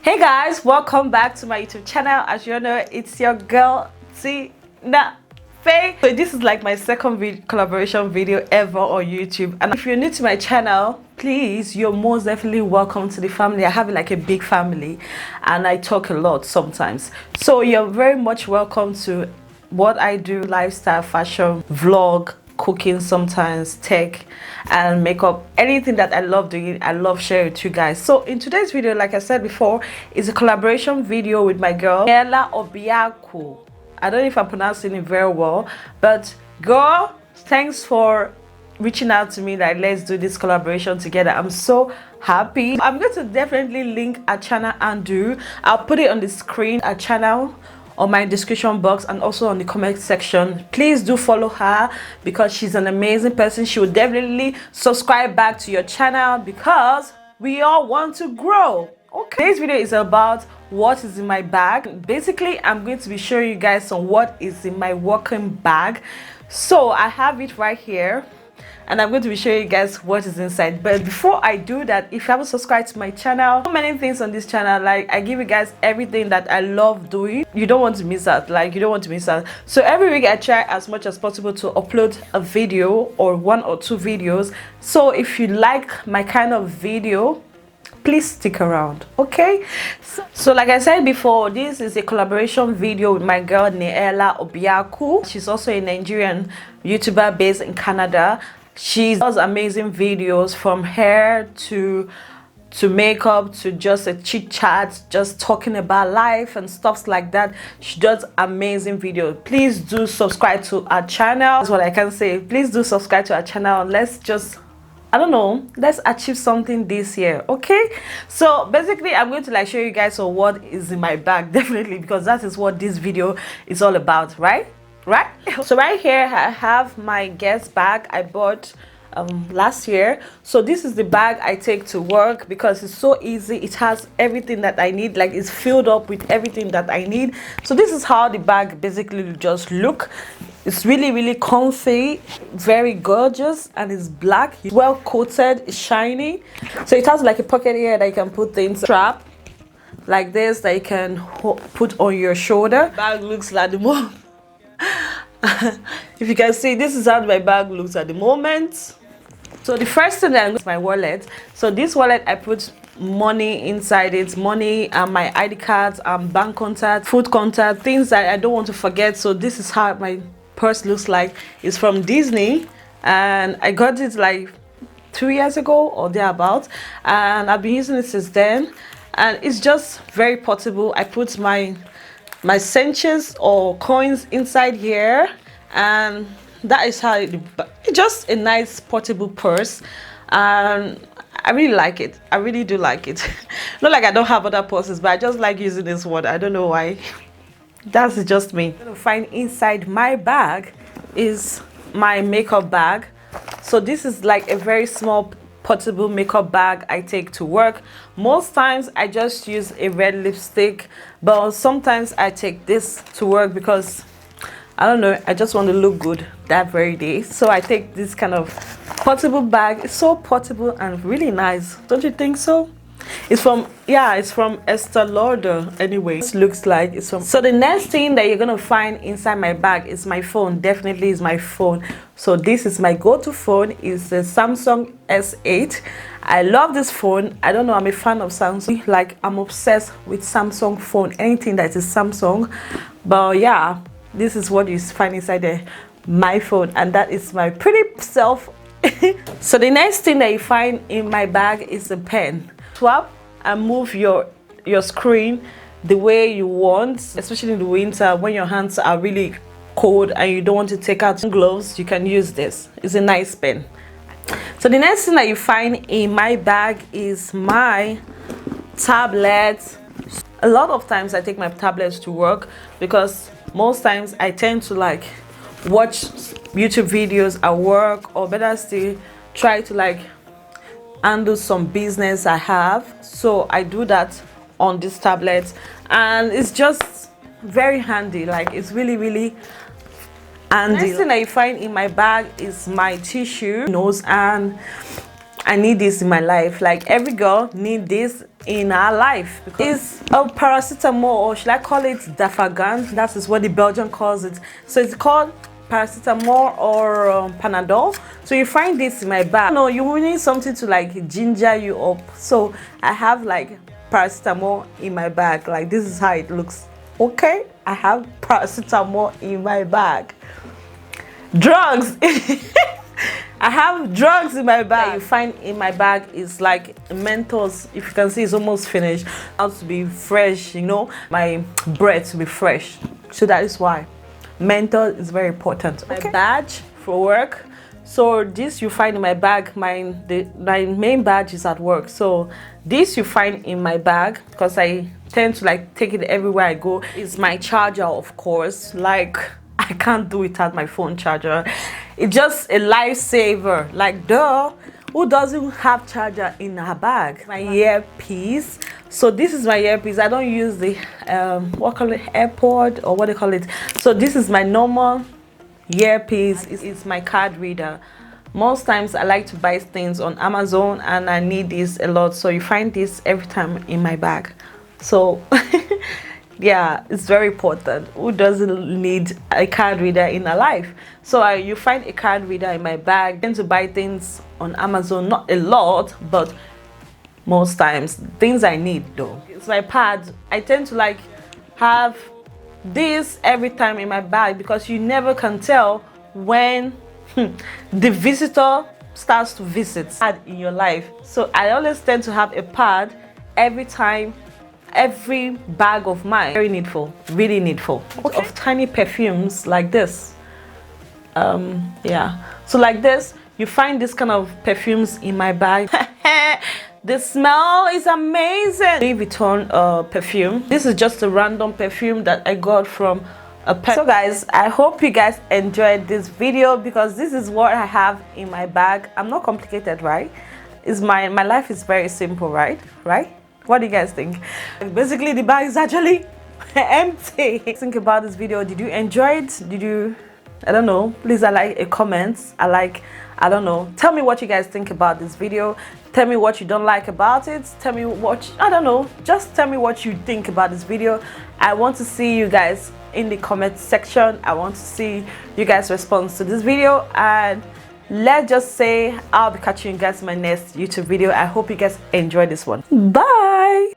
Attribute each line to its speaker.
Speaker 1: Hey guys, welcome back to my YouTube channel. As you know, it's your girl Tina Faye. So this is like my second collaboration video ever on YouTube, and if you're new to my channel, please, you're most definitely welcome to the family. I have like a big family and I talk a lot sometimes, so you're very much welcome to what I do: lifestyle, fashion, vlog, cooking, sometimes tech and makeup, anything that I love doing, I love sharing with you guys. So in today's video, like I said before, is a collaboration video with my girl Neela Obiaku. I don't know if I'm pronouncing it very well, but girl, thanks for reaching out to me, like let's do this collaboration together. I'm so happy. I'm going to definitely link a channel and I'll put it on the screen, a channel on my description box and also on the comment section. Please do follow her because she's an amazing person. She will definitely subscribe back to your channel because we all want to grow. Okay, today's video is about what is in my bag. Basically, I'm going to be showing you guys on what is in my working bag. So I have it right here and I'm going to be showing you guys what is inside. But before I do that, if you haven't subscribed to my channel, so many things on this channel, like I give you guys everything that I love doing. You don't want to miss out, so every week I try as much as possible to upload a video or 1 or 2 videos. So if you like my kind of video, please stick around. Okay, so like I said before, this is a collaboration video with my girl Neela Obiaku. She's also a Nigerian YouTuber based in Canada. She does amazing videos, from hair to makeup to just a chit chat, just talking about life and stuff like that. She does amazing videos. Please do subscribe to our channel. That's what I can say. Please do subscribe to our channel. Let's just, I don't know, let's achieve something this year. Okay, so basically I'm going to like show you guys on what is in my bag, definitely, because that is what this video is all about, right? So right here I have my Guess bag I bought last year. So this is the bag I take to work because it's so easy. It has everything that I need, like it's filled up with everything that I need. So this is how the bag basically just look. It's really comfy, very gorgeous, and it's black, well coated, it's shiny. So it has like a pocket here that you can put things, strap like this that you can put on your shoulder. Bag looks like the moment. If you can see, this is how my bag looks at the moment. So the first thing that is my wallet. So this wallet, I put money inside it, money and my ID cards, bank contact, food contact, things that I don't want to forget. So this is how my purse looks like. It's from Disney and I got it like 2 years ago or thereabout, and I've been using it since then, and it's just very portable. I put my cents or coins inside here, and that is how it's just a nice portable purse, and I really like it. I really do like it. Not like I don't have other purses, but I just like using this one. I don't know why. That's just me. What you're gonna find inside my bag is my makeup bag. So this is like a very small portable makeup bag I take to work. Most times I just use a red lipstick, but sometimes I take this to work because I don't know, I just want to look good that very day. So I take this kind of portable bag. It's so portable and really nice, don't you think so? It's from Estee Lauder. Anyway, it looks like it's from. So the next thing that you're gonna find inside my bag is my phone. Definitely is my phone. So this is my go-to phone. It's the Samsung S8. I love this phone. I don't know, I'm a fan of Samsung. Like, I'm obsessed with Samsung phone, anything that is Samsung. But yeah, this is what you find inside my phone, and that is my pretty self. So the next thing that you find in my bag is a pen. Swap and move your screen the way you want, especially in the winter when your hands are really cold and you don't want to take out gloves. You can use this. It's a nice pen. So the next thing that you find in my bag is my tablet. A lot of times I take my tablets to work because most times I tend to like watch YouTube videos at work, or better still, try to like handle some business I have. So I do that on this tablet, and it's just very handy. Like, it's really handy. Next thing that you find in my bag is my tissue, and I need this in my life. Like every girl need this in her life, because it's a paracetamol, or should I call it Dafagan? That is what the Belgian calls it. So it's called paracetamol or Panadol. So you find this in my bag. No, you will need something to like ginger you up. So I have like paracetamol in my bag. Like this is how it looks. Okay, I have paracetamol in my bag. Drugs. I have drugs in my bag. What you find in my bag is like Mentos. If you can see, it's almost finished. How to be fresh, you know, my breath to be fresh. So that is why mental is very important. My badge for work. So this you find in my bag. My main badge is at work. So this you find in my bag because I tend to like take it everywhere I go. It's my charger, of course. Like I can't do without my phone charger. It's just a lifesaver. Like duh, who doesn't have charger in her bag? My earpiece. So this is my earpiece. I don't use the what call it, AirPod, or what they call it. So this is my normal earpiece. It's my card reader. Most times I like to buy things on Amazon and I need this a lot. So you find this every time in my bag. So yeah, it's very important. Who doesn't need a card reader in their life? So you find a card reader in my bag. I tend to buy things on Amazon, not a lot, but most times things I need though. It's my pad. I tend to like have this every time in my bag because you never can tell when the visitor starts to visit in your life. So I always tend to have a pad every time, every bag of mine. Very needful, really needful. Okay. Of tiny perfumes like this. Yeah, so like this you find this kind of perfumes in my bag. The smell is amazing. Louis Vuitton perfume. This is just a random perfume that I got from a pet. So guys, I hope you guys enjoyed this video because this is what I have in my bag. I'm not complicated, right? Is my life is very simple, right? What do you guys think? Basically the bag is actually empty. Think about this video. Did you enjoy it? Did you, I don't know, please a comment. I don't know, tell me what you guys think about this video. Tell me what you don't like about it. Tell me what, I don't know, just tell me what you think about this video. I want to see you guys in the comment section. I want to see you guys respond to this video, and let's just say I'll be catching you guys in my next YouTube video. I hope you guys enjoy this one. Bye.